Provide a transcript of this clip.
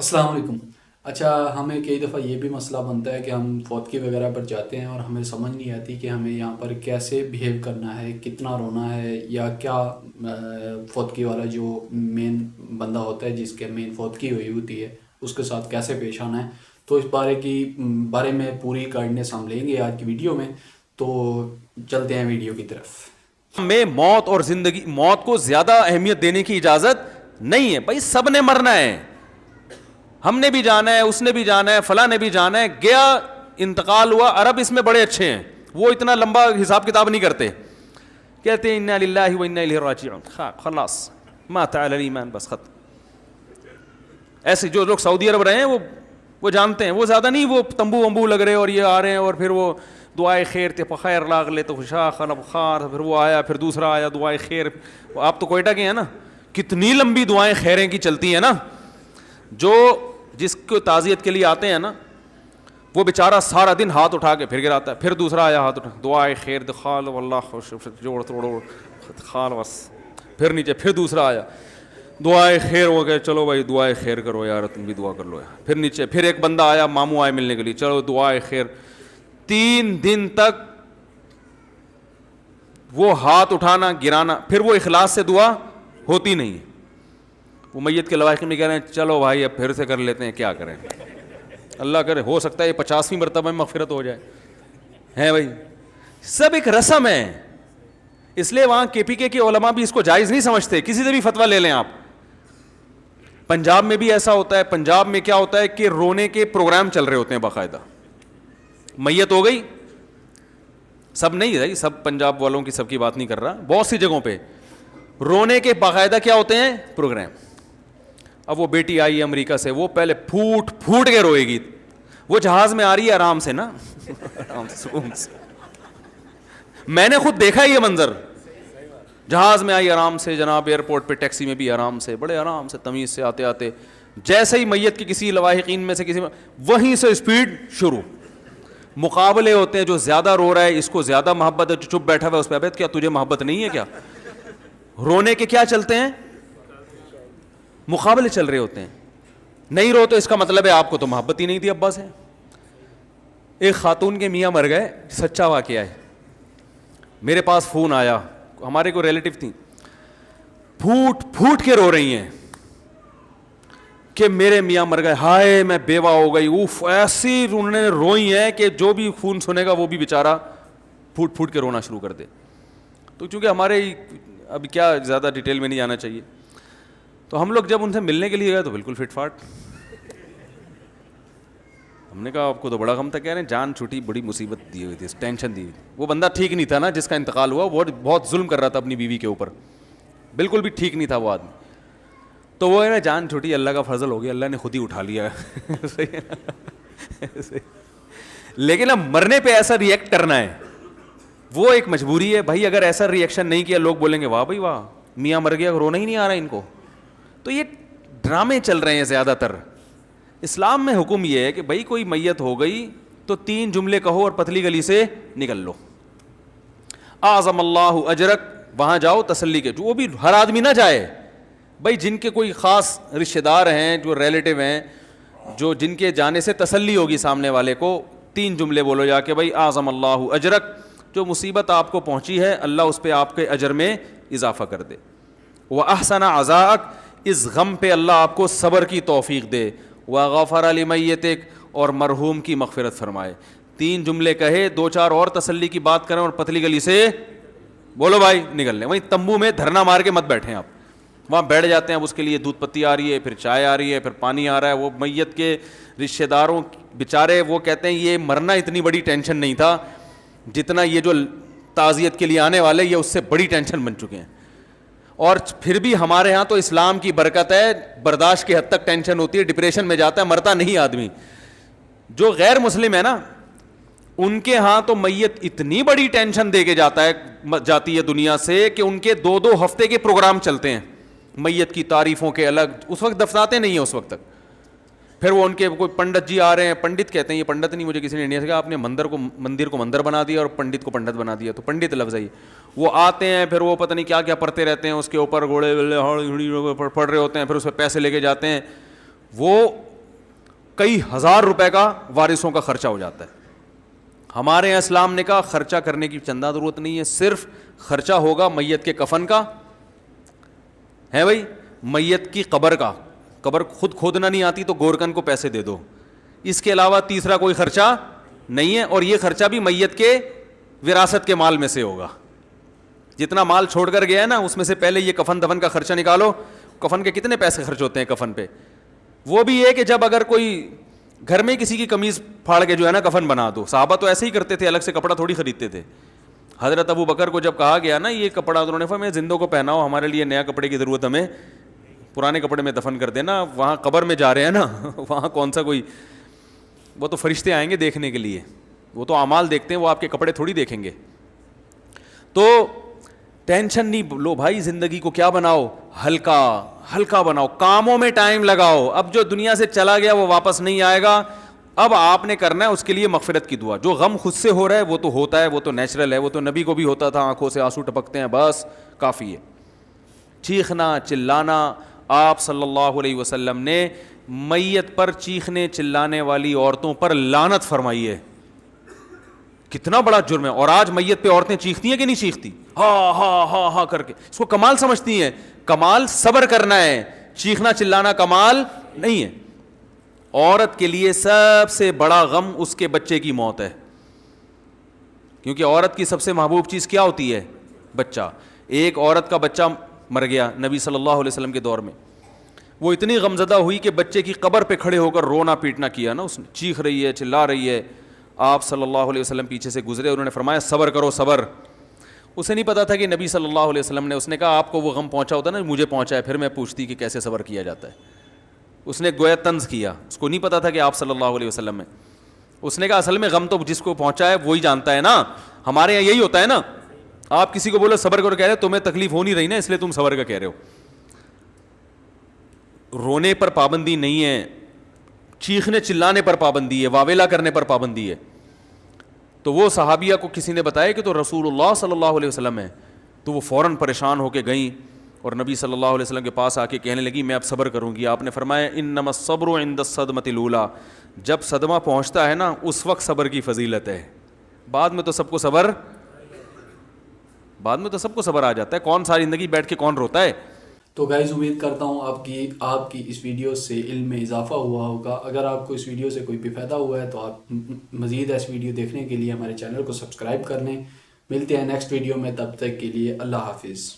السلام علیکم۔ اچھا، ہمیں کئی دفعہ یہ بھی مسئلہ بنتا ہے کہ ہم فوتگی وغیرہ پر جاتے ہیں اور ہمیں سمجھ نہیں آتی کہ ہمیں یہاں پر کیسے بیہیو کرنا ہے، کتنا رونا ہے، یا کیا فوتگی والا جو مین بندہ ہوتا ہے جس کے مین فوتگی ہوئی ہوتی ہے اس کے ساتھ کیسے پیش آنا ہے۔ تو اس بارے میں پوری گائیڈنس ہم لیں گے آج کی ویڈیو میں، تو چلتے ہیں ویڈیو کی طرف۔ میں موت اور زندگی، موت کو زیادہ اہمیت دینے کی اجازت نہیں ہے بھائی، سب نے مرنا ہے، ہم نے بھی جانا ہے، اس نے بھی جانا ہے، فلاں نے بھی جانا ہے، گیا انتقال ہوا۔ عرب اس میں بڑے اچھے ہیں، وہ اتنا لمبا حساب کتاب نہیں کرتے، کہتے ہیں انا للہ و انا الیہ راجعون، خلاص مات علی الایمان، بس ختم۔ ایسے جو لوگ سعودی عرب رہے ہیں وہ جانتے ہیں، وہ زیادہ نہیں، وہ تمبو ومبو لگ رہے اور یہ آ رہے ہیں، اور پھر وہ دعائے خیر تے بخیر لاغ لے تو خوشا خلب خار، پھر وہ آیا، پھر دوسرا آیا دعائے خیر۔ آپ تو کوئٹہ کے ہیں نا، کتنی لمبی دعائیں خیریں کی چلتی ہیں نا، جو جس کو تعزیت کے لیے آتے ہیں نا، وہ بیچارہ سارا دن ہاتھ اٹھا کے پھر گراتا ہے، پھر دوسرا آیا ہاتھ اٹھا دعائے خیر دخال واللہ خوش جوڑ توڑو خال بس، پھر نیچے، پھر دوسرا آیا دعائے خیر ہو گئے، چلو بھائی دعائے خیر کرو یار، تم بھی دعا کر لو یار، پھر نیچے، پھر ایک بندہ آیا ماموں آئے ملنے کے لیے، چلو دعائے خیر۔ 3 دن تک وہ ہاتھ اٹھانا گرانا، پھر وہ اخلاص سے دعا ہوتی نہیں ہے۔ وہ میت کے لواحق میں کہہ رہے ہیں چلو بھائی اب پھر سے کر لیتے ہیں، کیا کریں، اللہ کرے ہو سکتا ہے یہ 50ویں مرتبہ میں مغفرت ہو جائے، ہے بھائی، سب ایک رسم ہے۔ اس لیے وہاں کے پی کے علماء بھی اس کو جائز نہیں سمجھتے، کسی سے بھی فتویٰ لے لیں آپ۔ پنجاب میں بھی ایسا ہوتا ہے، پنجاب میں کیا ہوتا ہے کہ رونے کے پروگرام چل رہے ہوتے ہیں باقاعدہ، میت ہو گئی، سب نہیں ہے سب پنجاب والوں کی سب کی بات نہیں کر رہا، بہت سی جگہوں پہ رونے کے باقاعدہ کیا ہوتے ہیں پروگرام۔ اب وہ بیٹی آئی امریکہ سے، وہ پہلے پھوٹ پھوٹ کے روئے گی، وہ جہاز میں آ رہی ہے آرام سے نا آرام سے سکون سے۔ میں نے خود دیکھا یہ منظر، جہاز میں آئی آرام سے جناب، ایئرپورٹ پہ ٹیکسی میں بھی آرام سے، بڑے آرام سے تمیز سے آتے آتے، جیسے ہی میت کی کسی لواحقین میں سے کسی میں، وہیں سے اسپیڈ شروع، مقابلے ہوتے ہیں، جو زیادہ رو رہا ہے اس کو زیادہ محبت ہے، جو چپ بیٹھا ہوا ہے اس پہ ابد کیا تجھے محبت نہیں ہے کیا؟ رونے کے کیا چلتے ہیں مقابلے چل رہے ہوتے ہیں، نہیں رو تو اس کا مطلب ہے آپ کو تو محبت ہی نہیں تھی ابا سے۔ ایک خاتون کے میاں مر گئے، سچا واقعہ ہے، میرے پاس فون آیا، ہمارے کوئی ریلیٹو تھیں، پھوٹ پھوٹ کے رو رہی ہیں کہ میرے میاں مر گئے، ہائے میں بیوہ ہو گئی، اوف، ایسی انہوں نے روئی ہیں کہ جو بھی خون سنے گا وہ بھی بیچارہ پھوٹ پھوٹ کے رونا شروع کر دے۔ تو چونکہ ہمارے اب کیا زیادہ ڈیٹیل میں نہیں جانا چاہیے، تو ہم لوگ جب ان سے ملنے کے لیے گئے تو بالکل فٹ فاٹ، ہم نے کہا آپ کو تو بڑا غم تھا، کہہ رہے ہیں جان چھوٹی، بڑی مصیبت دی ہوئی تھی، ٹینشن دی ہوئی تھی۔ وہ بندہ ٹھیک نہیں تھا نا جس کا انتقال ہوا، وہ بہت ظلم کر رہا تھا اپنی بیوی کے اوپر، بالکل بھی ٹھیک نہیں تھا وہ آدمی۔ تو وہ ہے نا جان چھوٹی، اللہ کا فضل ہو گیا، اللہ نے خود ہی اٹھا لیا لیکن اب مرنے پہ ایسا ریئیکٹ کرنا ہے وہ ایک مجبوری ہے بھائی، اگر ایسا ریئیکشن نہیں کیا لوگ بولیں گے واہ بھائی واہ، میاں مر گیا رونا ہی نہیں آ رہا ان کو۔ تو یہ ڈرامے چل رہے ہیں زیادہ تر۔ اسلام میں حکم یہ ہے کہ بھائی کوئی میت ہو گئی تو 3 جملے کہو اور پتلی گلی سے نکل لو، اعظم اللہ اجرک، وہاں جاؤ تسلی کے، وہ بھی ہر آدمی نہ جائے بھائی، جن کے کوئی خاص رشتہ دار ہیں، جو ریلیٹو ہیں، جو جن کے جانے سے تسلی ہوگی سامنے والے کو، 3 جملے بولو جا کے بھائی اعظم اللہ اجرک، جو مصیبت آپ کو پہنچی ہے اللہ اس پہ آپ کے اجر میں اضافہ کر دے، وَأَحْسَنَ عَزَاءَك، اس غم پہ اللہ آپ کو صبر کی توفیق دے، وَغَفَرَ لِمَيِّتِكَ، اور مرحوم کی مغفرت فرمائے۔ 3 جملے کہے، 2-4 اور تسلی کی بات کریں اور پتلی گلی سے بولو بھائی نکل لیں۔ وہیں تمبو میں دھرنا مار کے مت بیٹھیں آپ، وہاں بیٹھ جاتے ہیں، اب اس کے لیے دودھ پتی آ رہی ہے، پھر چائے آ رہی ہے، پھر پانی آ رہا ہے، وہ میت کے رشتہ داروں بیچارے وہ کہتے ہیں یہ مرنا اتنی بڑی ٹینشن نہیں تھا جتنا یہ جو تعزیت کے لیے آنے والے یہ اس سے بڑی ٹینشن بن چکے ہیں۔ اور پھر بھی ہمارے ہاں تو اسلام کی برکت ہے، برداشت کی حد تک ٹینشن ہوتی ہے، ڈپریشن میں جاتا ہے، مرتا نہیں آدمی۔ جو غیر مسلم ہے نا ان کے ہاں تو میت اتنی بڑی ٹینشن دے کے جاتی ہے دنیا سے کہ ان کے 2-2 ہفتے کے پروگرام چلتے ہیں میت کی تعریفوں کے الگ، اس وقت دفناتے نہیں ہیں اس وقت تک۔ پھر وہ ان کے کوئی پنڈت جی آ رہے ہیں، پنڈت کہتے ہیں، یہ پنڈت نہیں، مجھے کسی نے انڈیا سے کہا آپ نے مندر کو مندر بنا دیا اور پنڈت کو پنڈت بنا دیا، تو پنڈت لفظ ہے۔ وہ آتے ہیں پھر وہ پتہ نہیں کیا کیا پڑھتے رہتے ہیں، اس کے اوپر گھوڑے پڑھ رہے ہوتے ہیں، پھر اس پہ پیسے لے کے جاتے ہیں۔ وہ کئی ہزار روپے کا وارثوں کا خرچہ ہو جاتا ہے. ہمارے یہاں اسلام نے کہا خرچہ کرنے کی چندہ ضرورت نہیں ہے, صرف خرچہ ہوگا میت کے کفن کا ہے بھائی, میت کی قبر کا, قبر خود کھودنا نہیں آتی تو گورکن کو پیسے دے دو, اس کے علاوہ تیسرا کوئی خرچہ نہیں ہے. اور یہ خرچہ بھی میت کے وراثت کے مال میں سے ہوگا. جتنا مال چھوڑ کر گیا ہے نا اس میں سے پہلے یہ کفن دفن کا خرچہ نکالو. کفن کے کتنے پیسے خرچ ہوتے ہیں کفن پہ, وہ بھی یہ کہ جب اگر کوئی گھر میں کسی کی قمیض پھاڑ کے جو ہے نا کفن بنا دو, صحابہ تو ایسے ہی کرتے تھے, الگ سے کپڑا تھوڑی خریدتے تھے. حضرت ابو بکر کو جب کہا گیا نا یہ کپڑا, انہوں نے فرمایا زندوں کو پہناؤ, ہمارے لیے نیا کپڑے کی ضرورت, ہمیں پرانے کپڑے میں دفن کر دینا, وہاں قبر میں جا رہے ہیں نا وہاں کون سا کوئی, وہ تو فرشتے آئیں گے دیکھنے کے لیے, وہ تو اعمال دیکھتے ہیں, وہ آپ کے کپڑے تھوڑی دیکھیں گے. تو ٹینشن نہیں لو بھائی, زندگی کو کیا بناؤ, ہلکا ہلکا بناؤ, کاموں میں ٹائم لگاؤ. اب جو دنیا سے چلا گیا وہ واپس نہیں آئے گا, اب آپ نے کرنا ہے اس کے لیے مغفرت کی دعا. جو غم خود سے ہو رہا ہے وہ تو ہوتا ہے, وہ تو نیچرل ہے, وہ تو نبی کو بھی ہوتا تھا, آنکھوں سے آنسو ٹپکتے ہیں, بس کافی ہے. چیخنا چلانا, آپ صلی اللہ علیہ وسلم نے میت پر چیخنے چلانے والی عورتوں پر لعنت فرمائی ہے. کتنا بڑا جرم ہے. اور آج میت پہ عورتیں چیختی ہیں کہ نہیں چیختی, ہاں ہاں ہاں ہاں کر کے, اس کو کمال سمجھتی ہیں. کمال صبر کرنا ہے, چیخنا چلانا کمال نہیں ہے. عورت کے لیے سب سے بڑا غم اس کے بچے کی موت ہے, کیونکہ عورت کی سب سے محبوب چیز کیا ہوتی ہے, بچہ. ایک عورت کا بچہ مر گیا نبی صلی اللہ علیہ وسلم کے دور میں, وہ اتنی غمزدہ ہوئی کہ بچے کی قبر پہ کھڑے ہو کر رونا پیٹنا کیا نا, اس نے چیخ رہی ہے چلا رہی ہے. آپ صلی اللہ علیہ وسلم پیچھے سے گزرے, انہوں نے فرمایا صبر کرو صبر. اسے نہیں پتا تھا کہ نبی صلی اللہ علیہ وسلم نے, اس نے کہا آپ کو وہ غم پہنچا ہوتا نا, مجھے پہنچا ہے, پھر میں پوچھتی کہ کیسے صبر کیا جاتا ہے. اس نے گویا طنز کیا, اس کو نہیں پتا تھا کہ آپ صلی اللہ علیہ وسلم میں. اس نے کہا اصل میں غم تو جس کو پہنچا ہے وہی جانتا ہے نا, ہمارے یہاں یہی ہوتا ہے نا, آپ کسی کو بولو صبر کرو, کہہ رہے تمہیں تکلیف ہو نہیں رہی نا اس لیے تم صبر کا کہہ رہے ہو. رونے پر پابندی نہیں ہے, چیخنے چلانے پر پابندی ہے, واویلا کرنے پر پابندی ہے. تو وہ صحابیہ کو کسی نے بتایا کہ تو رسول اللہ صلی اللہ علیہ وسلم ہے, تو وہ فوراً پریشان ہو کے گئیں اور نبی صلی اللہ علیہ وسلم کے پاس آ کے کہنے لگی میں اب صبر کروں گی. آپ نے فرمایا انما الصبر عند الصدمۃ الاولیٰ, جب صدمہ پہنچتا ہے نا اس وقت صبر کی فضیلت ہے, بعد میں تو سب کو صبر, بعد میں تو سب کو صبر آ جاتا ہے. کون ساری زندگی بیٹھ کے کون روتا ہے. تو گائز امید کرتا ہوں آپ کی اس ویڈیو سے علم میں اضافہ ہوا ہوگا. اگر آپ کو اس ویڈیو سے کوئی بھی فائدہ ہوا ہے تو آپ مزید ایس ویڈیو دیکھنے کے لیے ہمارے چینل کو سبسکرائب کر لیں. ملتے ہیں نیکسٹ ویڈیو میں, تب تک کے لیے اللہ حافظ.